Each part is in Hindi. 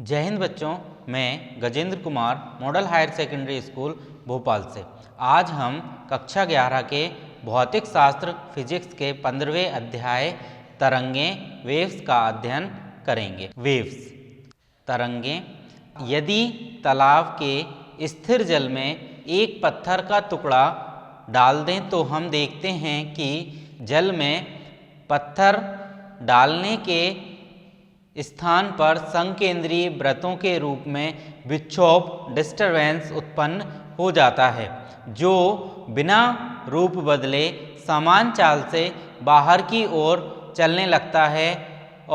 जय हिंद बच्चों, मैं Gajendra Kumar model higher secondary school Bhopal से। आज हम कक्षा 11 के भौतिक शास्त्र फिजिक्स के 15वें अध्याय तरंगें वेव्स का अध्ययन करेंगे। वेव्स तरंगें। यदि तालाब के स्थिर जल में एक पत्थर का टुकड़ा डाल दें तो हम देखते हैं कि जल में पत्थर डालने के स्थान पर संकेंद्रीय वृत्तों के रूप में विक्षोभ डिस्टरबेंस उत्पन्न हो जाता है, जो बिना रूप बदले समान चाल से बाहर की ओर चलने लगता है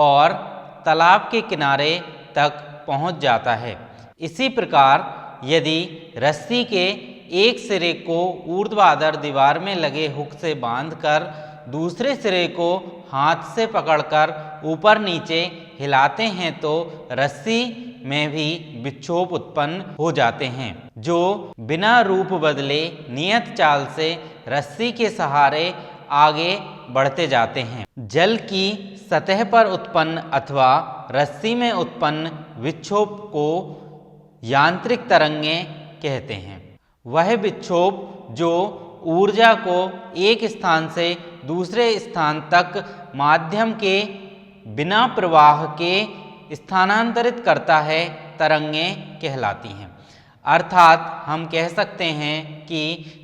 और तालाब के किनारे तक पहुंच जाता है। इसी प्रकार यदि रस्सी के एक सिरे को ऊर्ध्वाधर दीवार में लगे हुक से बांधकर दूसरे सिरे को हाथ से पकड़कर ऊपर नीचे हिलाते हैं तो रस्सी में भी विक्षोभ उत्पन्न हो जाते हैं, जो बिना रूप बदले नियत चाल से रस्सी के सहारे आगे बढ़ते जाते हैं। जल की सतह पर उत्पन्न अथवा रस्सी में उत्पन्न विक्षोभ को यांत्रिक तरंगें कहते हैं। वह विक्षोभ जो ऊर्जा को एक स्थान से दूसरे स्थान तक माध्यम के बिना प्रवाह के स्थानांतरित करता है, तरंगें कहलाती हैं। अर्थात हम कह सकते हैं कि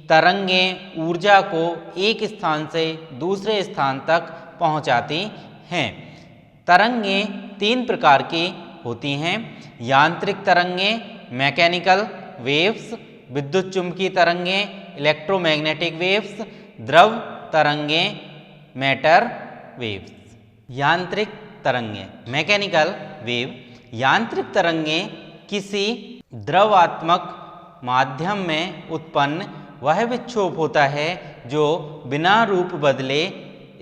तरंगें ऊर्जा को एक स्थान से दूसरे स्थान तक पहुंचाती हैं। तरंगें तीन प्रकार की होती हैं: यांत्रिक तरंगें मैकेनिकल वेव्स, विद्युत चुंबकीय तरंगें इलेक्ट्रोमैग्नेटिक वेव्स, द्रव तरंगें मैटर वेव्स। यांत्रिक तरंगें मैकेनिकल वेव। यांत्रिक तरंगें किसी द्रवात्मक माध्यम में उत्पन्न वह विक्षोभ होता है जो बिना रूप बदले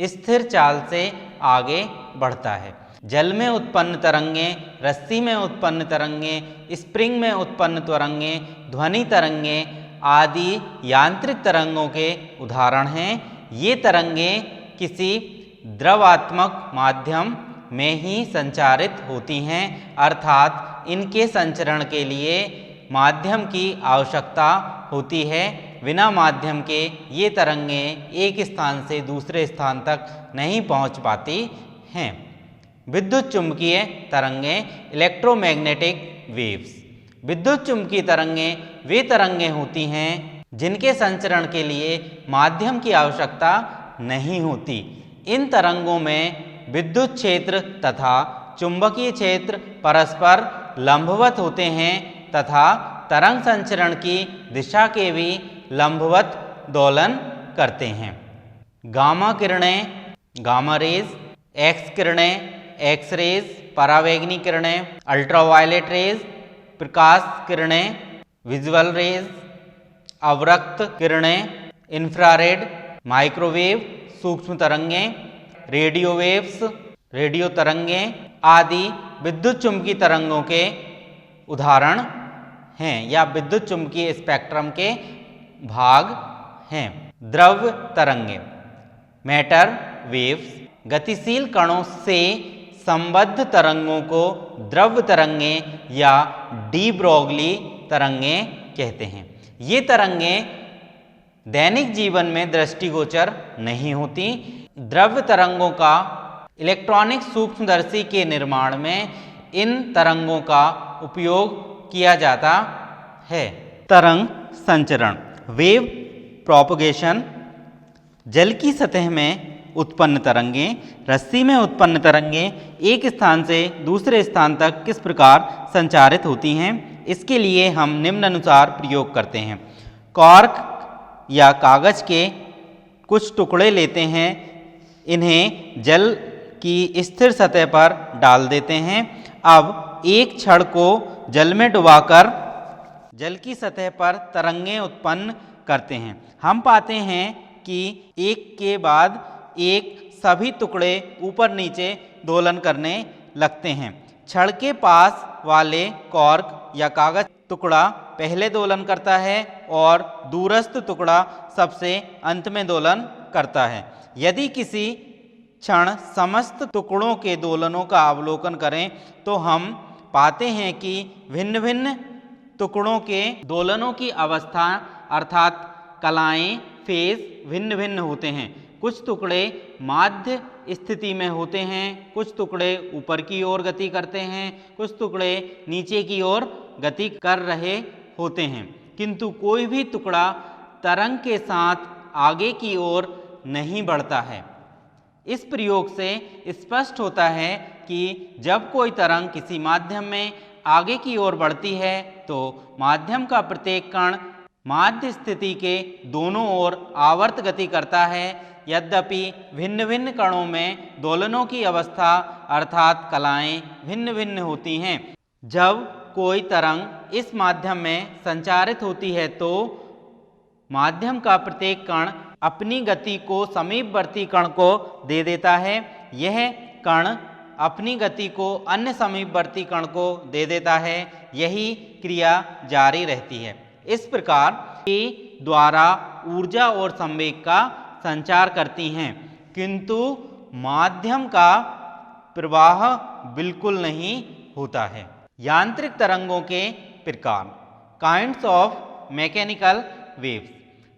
स्थिर चाल से आगे बढ़ता है। जल में उत्पन्न तरंगें, रस्सी में उत्पन्न तरंगें, स्प्रिंग में उत्पन्न तरंगें, ध्वनि तरंगें आदि यांत्रिक तरंगों के उदाहरण हैं। ये तरंगें किसी द्रवात्मक माध्यम में ही संचारित होती हैं, अर्थात इनके संचरण के लिए माध्यम की आवश्यकता होती है। बिना माध्यम के ये तरंगें एक स्थान से दूसरे स्थान तक नहीं पहुंच पाती हैं। विद्युत चुंबकीय तरंगें इलेक्ट्रोमैग्नेटिक वेव्स। विद्युत चुंबकीय तरंगें वे तरंगें होती हैं जिनके संचरण के लिए माध्यम की आवश्यकता नहीं होती। इन तरंगों में विद्युत क्षेत्र तथा चुंबकीय क्षेत्र परस्पर लंबवत होते हैं तथा तरंग संचरण की दिशा के भी लंबवत दोलन करते हैं। गामा किरणें गामा रेज, एक्स किरणें एक्स रेज, परावैंगनी किरणें अल्ट्रावायलेट रेज, प्रकाश किरणें विजुअल रेज, अवरक्त किरणें इंफ्रारेड, माइक्रोवेव सूक्ष्म तरंगें, रेडियो वेव्स रेडियो तरंगें आदि विद्युत चुंबकीय तरंगों के उदाहरण हैं या विद्युत चुंबकीय स्पेक्ट्रम के भाग हैं। द्रव तरंगें मैटर वेव्स। गतिशील कणों से संबद्ध तरंगों को द्रव तरंगें या डी ब्रोगली तरंगें कहते हैं। ये तरंगें दैनिक जीवन में दृष्टिगोचर नहीं होती। द्रव्य तरंगों का इलेक्ट्रॉनिक सूक्ष्मदर्शी के निर्माण में इन तरंगों का उपयोग किया जाता है। तरंग संचरण वेव प्रोपगेशन। जल की सतह में उत्पन्न तरंगें, रस्सी में उत्पन्न तरंगें एक स्थान से दूसरे स्थान तक किस प्रकार संचारित होती हैं, इसके लिए हम निम्नानुसार प्रयोग करते हैं। कॉर्क या कागज के कुछ टुकड़े लेते हैं, इन्हें जल की स्थिर सतह पर डाल देते हैं। अब एक छड़ को जल में डुबाकर जल की सतह पर तरंगें उत्पन्न करते हैं। हम पाते हैं कि एक के बाद एक सभी टुकड़े ऊपर नीचे दोलन करने लगते हैं। छड़ के पास वाले कॉर्क या कागज टुकड़ा पहले दोलन करता है और दूरस्थ टुकड़ा सबसे अंत में दोलन करता है। यदि किसी क्षण समस्त टुकड़ों के दोलनों का अवलोकन करें तो हम पाते हैं कि भिन्न भिन्न टुकड़ों के दोलनों की अवस्था अर्थात कलाएं फेज भिन्न भिन्न होते हैं। कुछ टुकड़े माध्य स्थिति में होते हैं, कुछ टुकड़े ऊपर की ओर गति करते हैं, कुछ टुकड़े नीचे की ओर गति कर रहे होते हैं, किंतु कोई भी टुकड़ा तरंग के साथ आगे की ओर नहीं बढ़ता है। इस प्रयोग से स्पष्ट होता है कि जब कोई तरंग किसी माध्यम में आगे की ओर बढ़ती है तो माध्यम का प्रत्येक कण माध्य स्थिति के दोनों ओर आवर्त गति करता है। यद्यपि भिन्न भिन्न कणों में दोलनों की अवस्था अर्थात कलाएं भिन्न भिन्न होती हैं। जब कोई तरंग इस माध्यम में संचारित होती है तो माध्यम का प्रत्येक कण अपनी गति को समीपवर्ती कण को दे देता है, यह कण अपनी गति को अन्य समीपवर्ती कण को दे देता है, यही क्रिया जारी रहती है। इस प्रकार के द्वारा ऊर्जा और संवेग का संचार करती हैं, किंतु माध्यम का प्रवाह बिल्कुल नहीं होता है। यांत्रिक तरंगों के प्रकार, काइंड्स ऑफ मैकेनिकल वेव्स।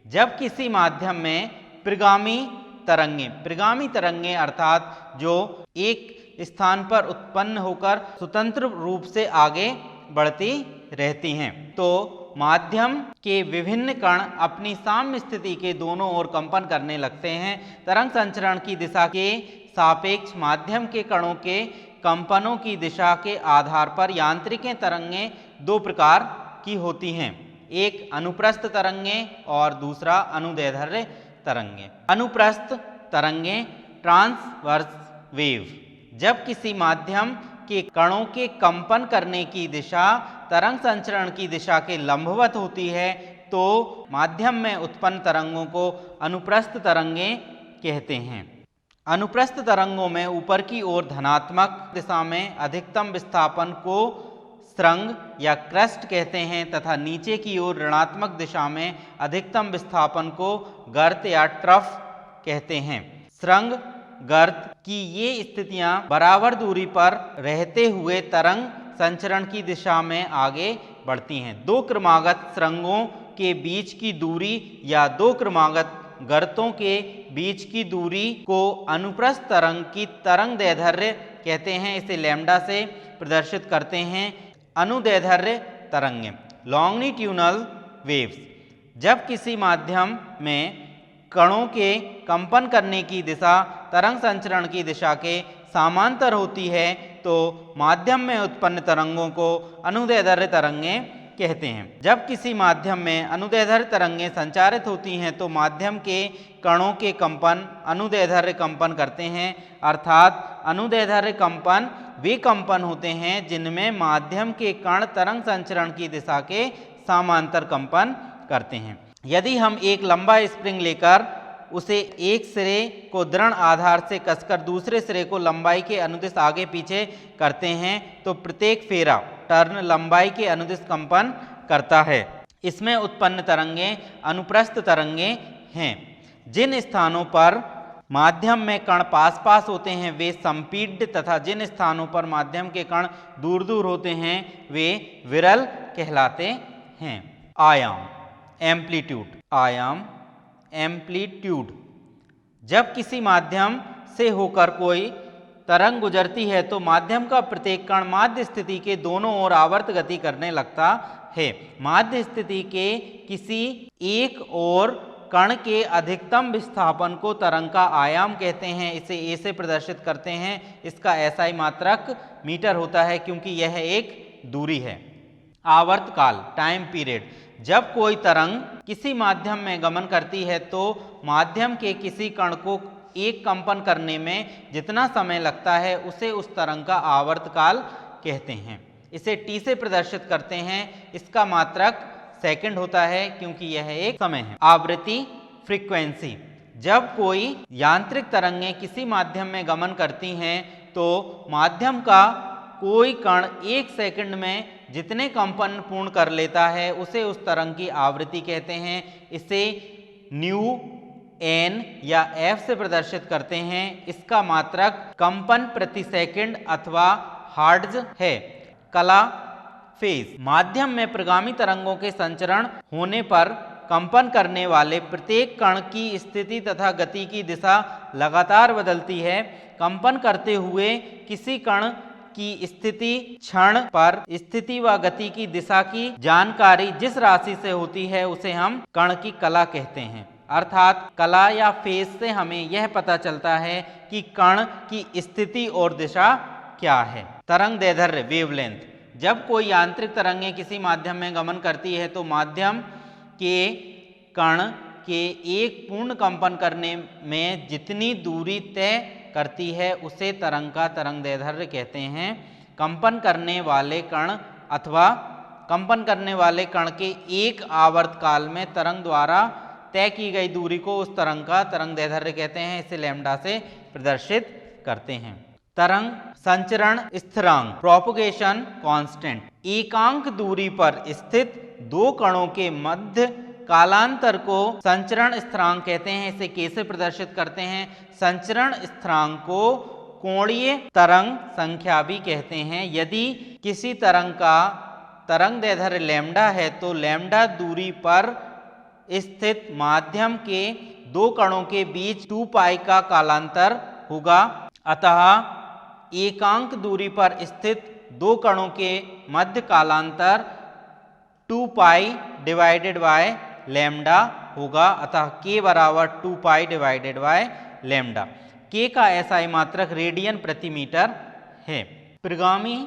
जब किसी माध्यम में प्रगामी तरंगें अर्थात जो एक स्थान पर उत्पन्न होकर स्वतंत्र रूप से आगे बढ़ती रहती हैं, तो माध्यम के विभिन्न कण अपनी साम्य स्थिति के दोनों ओर कंपन करने लगते हैं। तरंग संचरण की दिशा के सापेक्ष माध्यम के कणों के कंपनों की दिशा के आधार पर यांत्रिक तरंगें दो प्रकार की होती हैं, एक अनुप्रस्थ तरंगें और दूसरा अनुदैर्ध्य तरंगें। अनुप्रस्थ तरंगें ट्रांसवर्स वेव। जब किसी माध्यम के कणों के कंपन करने की दिशा तरंग संचरण की दिशा के लंबवत होती है तो माध्यम में उत्पन्न तरंगों को अनुप्रस्थ तरंगें कहते हैं। अनुप्रस्थ तरंगों में ऊपर की ओर धनात्मक दिशा में अधिकतम विस्थापन को स्रंग या क्रस्ट कहते हैं तथा नीचे की ओर ऋणात्मक दिशा में अधिकतम विस्थापन को गर्त या ट्रफ कहते हैं। स्रंग गर्त की ये स्थितियां बराबर दूरी पर रहते हुए तरंग संचरण की दिशा में आगे बढ़ती हैं। दो क्रमागत स्रंगों के बीच की दूरी या दो क्रमागत गर्तों के बीच की दूरी को अनुप्रस्थ तरंग की तरंग दैर्ध्य कहते हैं। इसे लैम्डा से प्रदर्शित करते हैं। अनुदैर्ध्य तरंगें, लॉन्गिट्यूडनल वेव्स। जब किसी माध्यम में कणों के कंपन करने की दिशा तरंग संचरण की दिशा के समांतर होती है तो माध्यम में उत्पन्न तरंगों को अनुदैर्ध्य तरंगें कहते हैं। जब किसी माध्यम में अनुदैर्ध्य तरंगें संचारित होती हैं तो माध्यम के कणों के कंपन अनुदैर्ध्य कंपन करते हैं, अर्थात अनुदैर्ध्य कंपन वे कंपन होते हैं जिनमें माध्यम के कण तरंग संचरण की दिशा के समांतर कंपन करते हैं। यदि हम एक लंबा स्प्रिंग लेकर उसे एक सिरे को दृढ़ आधार से कसकर दूसरे सिरे को लंबाई के अनुदिश आगे पीछे करते हैं तो प्रत्येक फेरा टर्न लंबाई के अनुदिश कंपन करता है। इसमें उत्पन्न तरंगें अनुप्रस्थ तरंगें हैं। जिन स्थानों पर माध्यम में कण पास पास होते हैं वे संपीड्य तथा जिन स्थानों पर माध्यम के कण दूर दूर होते हैं वे विरल कहलाते हैं। आयाम, एम्पलीट्यूड। आयाम, एम्पलीट्यूड। जब किसी माध्यम से होकर कोई तरंग गुजरती है तो माध्यम का प्रत्येक कण माध्य स्थिति के दोनों ओर आवर्त गति करने लगता है। माध्य स्थिति के किसी एक ओर कण के अधिकतम विस्थापन को तरंग का आयाम कहते हैं। इसे ए से प्रदर्शित करते हैं। इसका एसआई मात्रक मीटर होता है क्योंकि यह एक दूरी है। आवर्त काल, टाइम पीरियड। जब कोई तरंग किसी माध्यम में गमन करती है तो माध्यम के किसी कण को एक कंपन करने में जितना समय लगता है उसे उस तरंग का आवर्त काल कहते हैं। इसे टी से प्रदर्शित करते हैं। इसका मात्रक सेकंड होता है क्योंकि यह एक समय है। आवृत्ति, फ्रीक्वेंसी। जब कोई यांत्रिक तरंगें किसी माध्यम में गमन करती हैं तो माध्यम का कोई कण एक सेकंड में जितने कंपन पूर्ण कर लेता है उसे उस तरंग की आवृत्ति कहते हैं। इसे न्यू, एन या एफ से प्रदर्शित करते हैं। इसका मात्रक कंपन प्रति सेकंड अथवा हर्ट्ज है। कला फेज, माध्यम में प्रगामी तरंगों के संचरण होने पर कंपन करने वाले प्रत्येक कण की स्थिति तथा गति की दिशा लगातार बदलती है। कंपन करते हुए किसी कण की स्थिति क्षण पर स्थिति व गति की दिशा की जानकारी जिस राशि से होती है उसे हम कण की कला कहते हैं। अर्थात कला या फेज से हमें यह पता चलता है कि कण की स्थिति और दिशा क्या है। तरंग दैर्ध्य वेवलेंथ, जब कोई यांत्रिक तरंगें किसी माध्यम में गमन करती है तो माध्यम के कण के एक पूर्ण कंपन करने में जितनी दूरी तय करती है उसे तरंग का तरंग दैर्ध्य कहते हैं। कंपन करने वाले कण अथवा कंपन करने वाले कण के एक आवर्त काल में तरंग द्वारा तय की गई दूरी को उस तरंग का तरंग दैर्ध्य कहते हैं। इसे लैम्डा से प्रदर्शित करते हैं। तरंग संचरण स्थिरांक प्रोपगेशन कांस्टेंट, एकांक दूरी पर स्थित दो कणों के मध्य कालांतर को संचरण स्थिरांक कहते हैं। इसे कैसे प्रदर्शित करते हैं? संचरण स्थिरांक को कोणीय तरंग संख्या भी कहते हैं। यदि किसी तरंग का तरंग दैर्ध्य लैम्डा है तो लैम्डा दूरी पर स्थित माध्यम के दो कणों के बीच 2 पाई का कालांतर होगा। अतः एकांक दूरी पर स्थित दो कणों के मध्य कालांतर 2 पाई डिवाइडेड बाय लैम्डा होगा। अतः k बराबर 2 पाई डिवाइडेड बाय लैम्डा। k का SI मात्रक रेडियन प्रति मीटर है। प्रगामी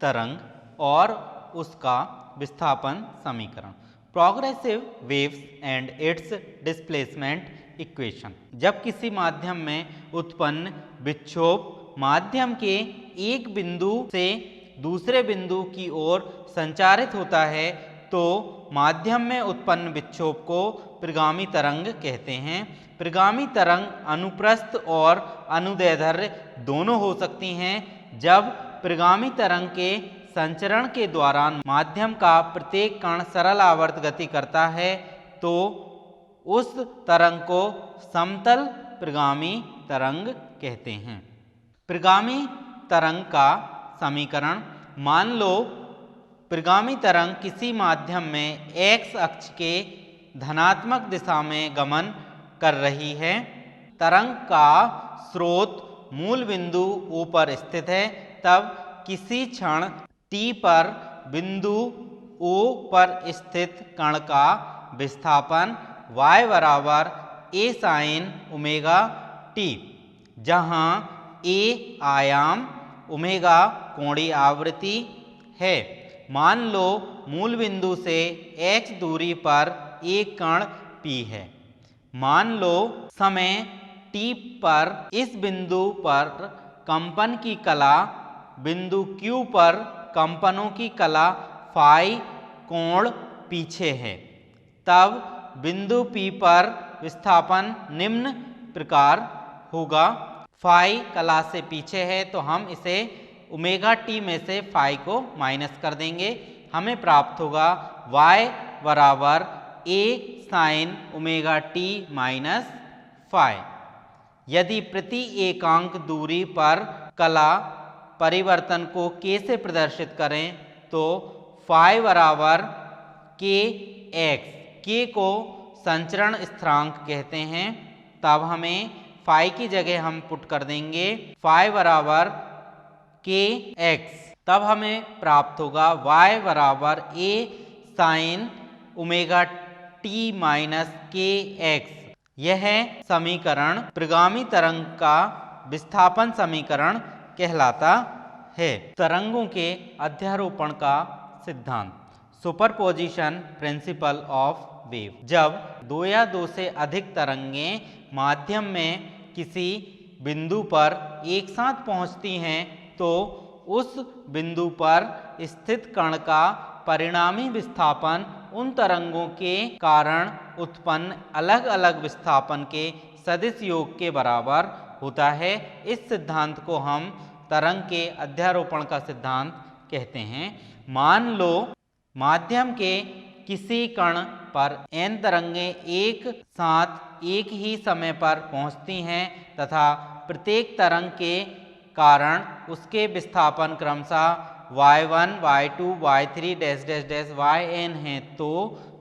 तरंग और उसका विस्थापन समीकरण, progressive waves and it's displacement equation, जब किसी माध्यम में उत्पन्न विक्षोभ माध्यम के एक बिंदु से दूसरे बिंदु की ओर संचारित होता है तो माध्यम में उत्पन्न विक्षोभ को प्रगामी तरंग कहते हैं। प्रगामी तरंग अनुप्रस्थ और अनुदैर्ध्य दोनों हो सकती हैं। जब प्रगामी तरंग के संचरण के दौरान माध्यम का प्रत्येक कण सरल आवर्त गति करता है तो उस तरंग को समतल प्रगामी तरंग कहते हैं। प्रगामी तरंग का समीकरण, मान लो प्रगामी तरंग किसी माध्यम में x अक्ष के धनात्मक दिशा में गमन कर रही है। तरंग का स्रोत मूल बिंदु O पर स्थित है। तब किसी क्षण t पर बिंदु O पर स्थित कण का विस्थापन y बराबर a sin ओमेगा t, जहाँ a आयाम ओमेगा कोणीय आवृत्ति है। मान लो मूल बिंदु से x दूरी पर एक कण p है। मान लो समय t पर इस बिंदु पर कंपन की कला बिंदु q पर कंपनों की कला फाई कोण पीछे है। तब बिंदु P पर विस्थापन निम्न प्रकार होगा। फाई कला से पीछे है तो हम इसे ओमेगा t में से फाई को माइनस कर देंगे। हमें प्राप्त होगा y बराबर a sine omega t minus phi. यदि प्रति एकांक दूरी पर कला परिवर्तन को k से प्रदर्शित करें तो फाई बराबर kx, k को संचरण स्थिरांक कहते हैं। तब हमें फाई की जगह हम पुट कर देंगे फाई बराबर kx। तब हमें प्राप्त होगा y बराबर a sine omega t minus kx। यह समीकरण प्रगामी तरंग का विस्थापन समीकरण कहलाता है। तरंगों के अध्यारोपण का सिद्धांत, सुपरपोजिशन प्रिंसिपल ऑफ वेव, जब दो या दो से अधिक तरंगें माध्यम में किसी बिंदु पर एक साथ पहुंचती हैं तो उस बिंदु पर स्थित कण का परिणामी विस्थापन उन तरंगों के कारण उत्पन्न अलग अलग विस्थापन के सदिश योग के बराबर होता है। इस सिद्धांत को हम तरंग के अध्यारोपण का सिद्धांत कहते हैं। मान लो माध्यम के किसी कण पर n तरंगें एक साथ एक ही समय पर पहुंचती हैं तथा प्रत्येक तरंग के कारण उसके विस्थापन क्रमशः y1, y2, y3 dash dash dash yn हैं, तो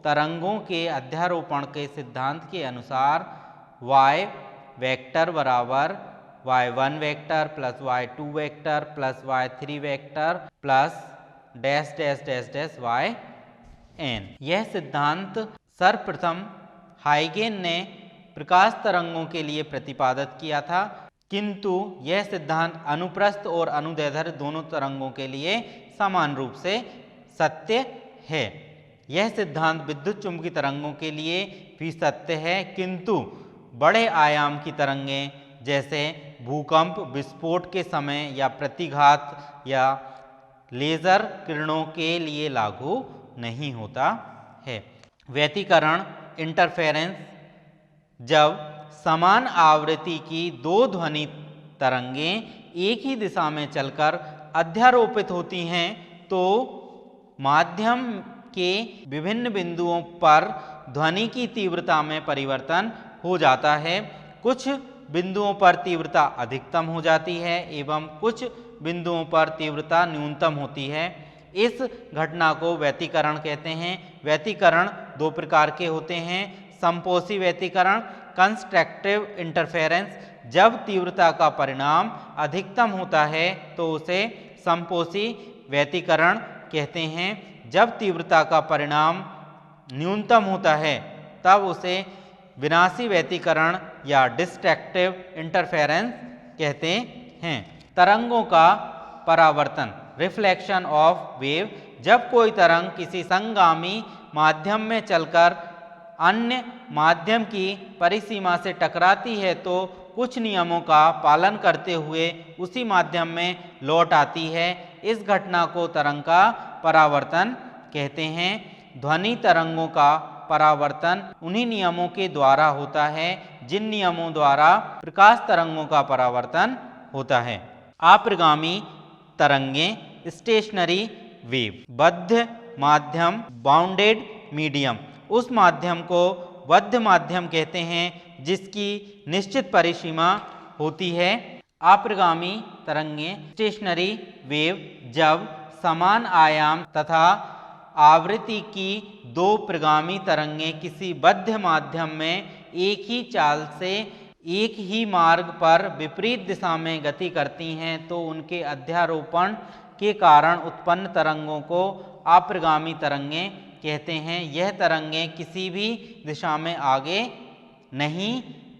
तरंगों के अध्यारोपण के सिद्धांत के अनुसार y वेक्टर बराबर y1 vector plus y2 vector plus y3 vector plus dash dash dash dash yn। यह सिद्धांत सर्वप्रथम हाइगेन ने प्रकाश तरंगों के लिए प्रतिपादित किया था, किंतु यह सिद्धांत अनुप्रस्थ और अनुदैर्ध्य दोनों तरंगों के लिए समान रूप से सत्य है। यह सिद्धांत विद्युत चुम्बकीय तरंगों के लिए भी सत्य है, किंतु बड़े आयाम की तरंगें जैसे भूकंप, विस्फोट के समय या प्रतिघात या लेजर किरणों के लिए लागू नहीं होता है। व्यतिकरण इंटरफेरेंस, जब समान आवृत्ति की दो ध्वनि तरंगें एक ही दिशा में चलकर अध्यारोपित होती हैं तो माध्यम के विभिन्न बिंदुओं पर ध्वनि की तीव्रता में परिवर्तन हो जाता है। कुछ बिंदुओं पर तीव्रता अधिकतम हो जाती है एवं कुछ बिंदुओं पर तीव्रता न्यूनतम होती है। इस घटना को व्यतिकरण कहते हैं। व्यतिकरण दो प्रकार के होते हैं। संपोषी व्यतिकरण कंस्ट्रक्टिव इंटरफेरेंस, जब तीव्रता का परिणाम अधिकतम होता है तो उसे संपोषी व्यतिकरण कहते हैं। जब तीव्रता का परिणाम न्यूनतम होता है तब उसे विनाशी व्यतिकरण या डिस्ट्रक्टिव इंटरफेरेंस कहते हैं। तरंगों का परावर्तन, रिफ्लेक्शन ऑफ वेव, जब कोई तरंग किसी संगामी माध्यम में चलकर अन्य माध्यम की परिसीमा से टकराती है तो कुछ नियमों का पालन करते हुए उसी माध्यम में लौट आती है। इस घटना को तरंग का परावर्तन कहते हैं। ध्वनि तरंगों का परावर्तन उन्हीं नियमों के द्वारा होता है जिन नियमों द्वारा प्रकाश तरंगों का परावर्तन होता है। आप्रगामी तरंगें, स्टेशनरी वेव, बद्ध माध्यम, बाउंडेड मीडियम, उस माध्यम को बद्ध माध्यम कहते हैं जिसकी निश्चित परिसीमा होती है। आप्रगामी तरंगें, स्टेशनरी वेव, जब समान आयाम तथा आवृत्ति की दो प्रगामी तरंगें किसी बद्ध माध्यम में एक ही चाल से एक ही मार्ग पर विपरीत दिशा में गति करती हैं तो उनके अध्यारोपण के कारण उत्पन्न तरंगों को आप्रगामी तरंगें कहते हैं। यह तरंगें किसी भी दिशा में आगे नहीं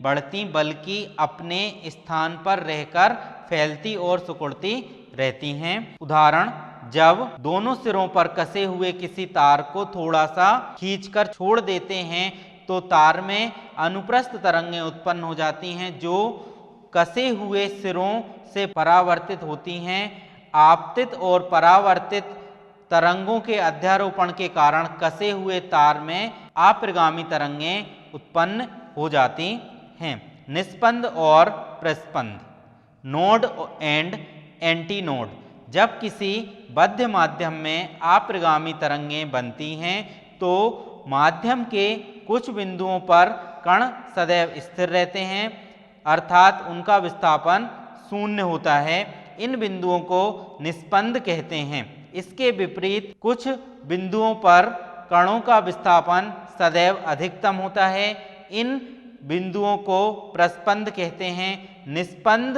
बढ़ती बल्कि अपने स्थान पर रहकर फैलती और सिकुड़ती रहती हैं। उदाहरण, जब दोनों सिरों पर कसे हुए किसी तार को थोड़ा सा खींचकर छोड़ देते हैं तो तार में अनुप्रस्थ तरंगें उत्पन्न हो जाती हैं जो कसे हुए सिरों से परावर्तित होती हैं। आपतित और परावर्तित तरंगों के अध्यारोपण के कारण कसे हुए तार में आप्रगामी तरंगें उत्पन्न हो जाती हैं। निस्पंद और प्रस्पंद, नोड एंड एंटी नोड, जब किसी बद्ध माध्यम में आप्रगामी तरंगें बनती हैं तो माध्यम के कुछ बिंदुओं पर कण सदैव स्थिर रहते हैं अर्थात उनका विस्थापन शून्य होता है। इन बिंदुओं को निस्पंद कहते हैं। इसके विपरीत कुछ बिंदुओं पर कणों का विस्थापन सदैव अधिकतम होता है। इन बिंदुओं को प्रस्पंद कहते हैं। निस्पंद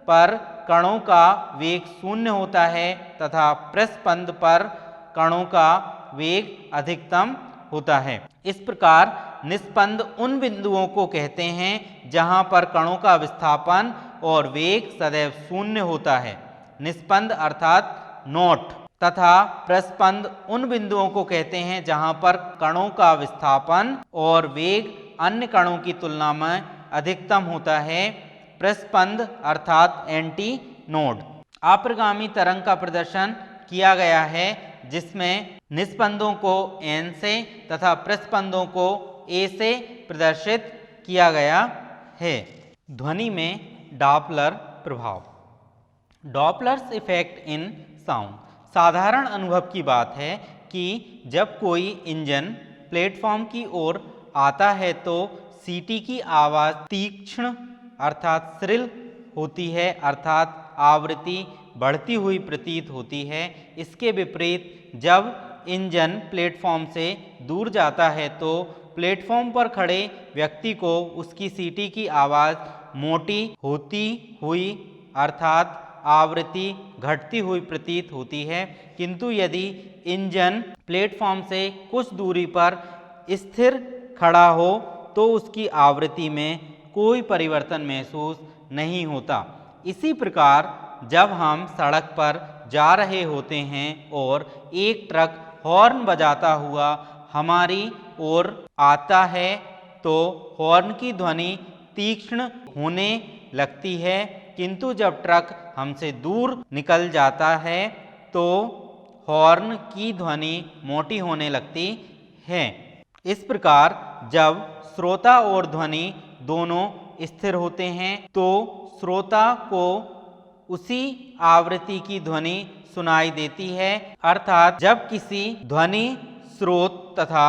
पर कणों का वेग शून्य होता है तथा प्रस्पंद पर कणों का वेग अधिकतम होता है। इस प्रकार निस्पंद उन बिंदुओं को कहते हैं जहां पर कणों का विस्थापन और वेग सदैव शून्य होता है, निस्पंद अर्थात नॉट, तथा प्रस्पंद उन बिंदुओं को कहते हैं जहां पर कणों का विस्थापन और वेग अन्य कणों की तुलना में अधिकतम होता है, प्रस्पंद अर्थात एंटी नोड। आप्रगामी तरंग का प्रदर्शन किया गया है जिसमें निस्पंदों को N से तथा प्रस्पंदों को A से प्रदर्शित किया गया है। ध्वनि में डॉपलर प्रभाव, डॉपलर्स इफेक्ट इन साउंड, साधारण अनुभव की बात है कि जब कोई इंजन प्लेटफॉर्म की ओर आता है तो सीटी की आवाज़ तीक्ष्ण अर्थात श्रिल होती है अर्थात आवृत्ति बढ़ती हुई प्रतीत होती है। इसके विपरीत जब इंजन प्लेटफॉर्म से दूर जाता है तो प्लेटफॉर्म पर खड़े व्यक्ति को उसकी सीटी की आवाज़ मोटी होती हुई अर्थात आवृत्ति घटती हुई प्रतीत होती है, किंतु यदि इंजन प्लेटफॉर्म से कुछ दूरी पर स्थिर खड़ा हो तो उसकी आवृत्ति में कोई परिवर्तन महसूस नहीं होता। इसी प्रकार जब हम सड़क पर जा रहे होते हैं और एक ट्रक हॉर्न बजाता हुआ हमारी ओर आता है तो हॉर्न की ध्वनि तीक्ष्ण होने लगती है, किंतु जब ट्रक हमसे दूर निकल जाता है तो हॉर्न की ध्वनि मोटी होने लगती है। इस प्रकार जब श्रोता और ध्वनि दोनों स्थिर होते हैं तो श्रोता को उसी आवृत्ति की ध्वनि सुनाई देती है, अर्थात जब किसी ध्वनि स्रोत तथा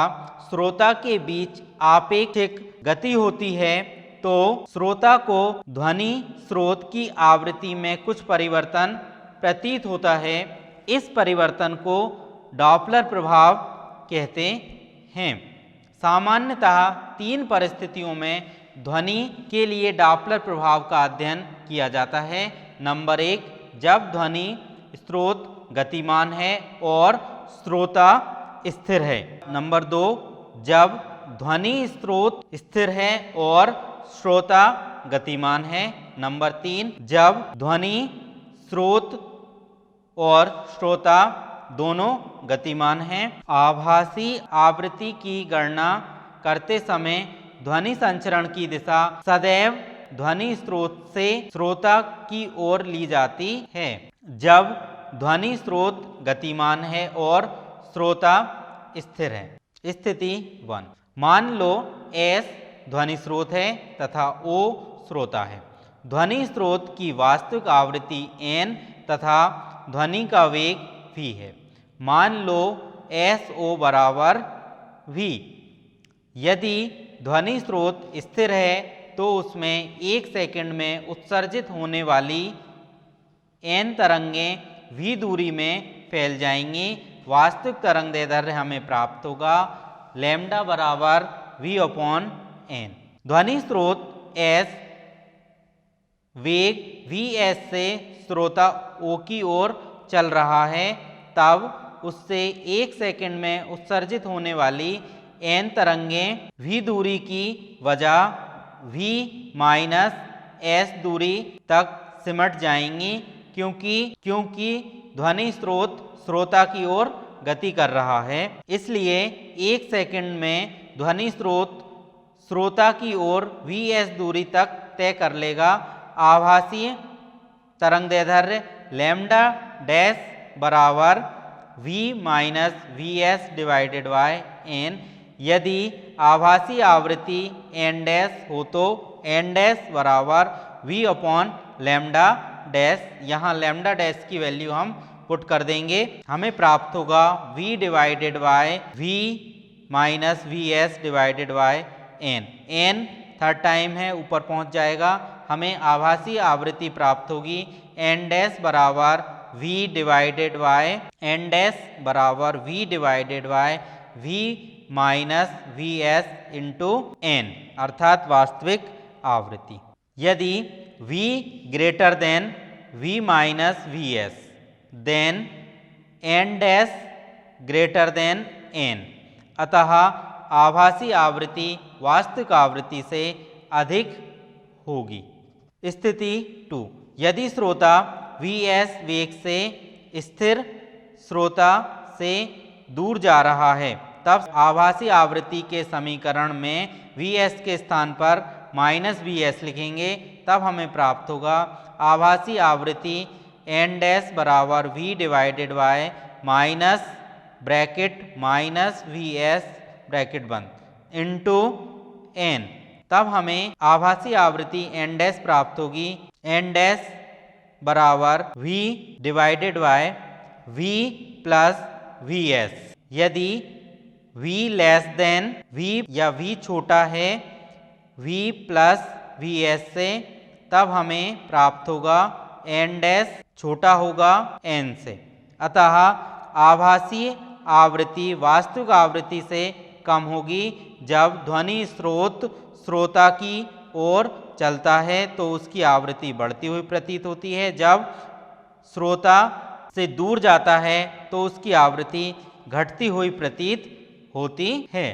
श्रोता के बीच आपेक्षिक गति होती है तो श्रोता को ध्वनि स्रोत की आवृत्ति में कुछ परिवर्तन प्रतीत होता है। इस परिवर्तन को डॉपलर प्रभाव कहते हैं। सामान्यतः 3 परिस्थितियों में ध्वनि के लिए डॉपलर प्रभाव का अध्ययन किया जाता है। नंबर 1, जब ध्वनि स्रोत गतिमान है और श्रोता स्थिर है। नंबर 2, जब ध्वनि स्रोत स्थिर है और श्रोता गतिमान है। नंबर 3, जब ध्वनि स्रोत और श्रोता दोनों गतिमान हैं। आभासी आवृत्ति की गणना करते समय ध्वनि संचरण की दिशा सदैव ध्वनि स्रोत से श्रोता की ओर ली जाती है। जब ध्वनि स्रोत गतिमान है और श्रोता स्थिर है। स्थिति 1, मान लो S ध्वनि स्रोत है तथा O श्रोता है। ध्वनि स्रोत की वास्तविक आवृत्ति n तथा ध्वनि का वेग v है। मान लो SO बराबर v। यदि ध्वनि स्रोत स्थिर है तो उसमें 1 सेकंड में उत्सर्जित होने वाली n तरंगें v दूरी में फैल जाएंगी। वास्तविक तरंगदैर्ध्य हमें प्राप्त होगा लैम्डा बराबर v अपॉन n। ध्वनि स्रोत S वेग vs से श्रोता O की ओर चल रहा है, तब उससे 1 सेकंड में उत्सर्जित होने वाली n तरंगें v दूरी की वजह v माइनस s दूरी तक सिमट जाएंगी, क्योंकि ध्वनि स्रोत श्रोता की ओर गति कर रहा है। इसलिए 1 सेकंड में ध्वनि स्रोत श्रोता की ओर vs दूरी तक तय कर लेगा। आभासीय तरंगदैर्ध्य लैम्डा डैश बराबर v minus vs divided by n। यदि आभासी आवृत्ति n डैश हो तो n डैश बराबर v अपॉन लैम्डा डैश। यहाँ लैम्डा डैश की वैल्यू हम पुट कर देंगे, हमें प्राप्त होगा v divided by v minus vs divided by n। Third time है, ऊपर पहुँच जाएगा, हमें आभासी आवृत्ति प्राप्त होगी n डैश बराबर v divided by n dash बराबर v divided by v minus vs into n, अर्थात वास्तविक आवृत्ति। यदि v greater than v minus vs then n dash greater than n, अतः आभासी आवृत्ति वास्तविक आवृत्ति से अधिक होगी। स्थिति 2, यदि श्रोता vs वेग से स्थिर श्रोता से दूर जा रहा है, तब आभासी आवृत्ति के समीकरण में vs के स्थान पर माइनस vs लिखेंगे, तब हमें प्राप्त होगा आभासी आवृत्ति n डैश बराबर v divided bye minus bracket minus vs bracket बंद इंटू n। तब हमें आभासी आवृत्ति n डैश प्राप्त होगी n डैश बराबर v divided by v plus vs। यदि v लेस देन v या v छोटा है v प्लस vs से, तब हमें प्राप्त होगा एन डैश छोटा होगा एन से। अतः आभासीय आवृत्ति वास्तविक आवृत्ति से कम होगी। जब ध्वनि स्रोत श्रोता की ओर चलता है तो उसकी आवृत्ति बढ़ती हुई प्रतीत होती है, जब श्रोता से दूर जाता है तो उसकी आवृत्ति घटती हुई प्रतीत होती है।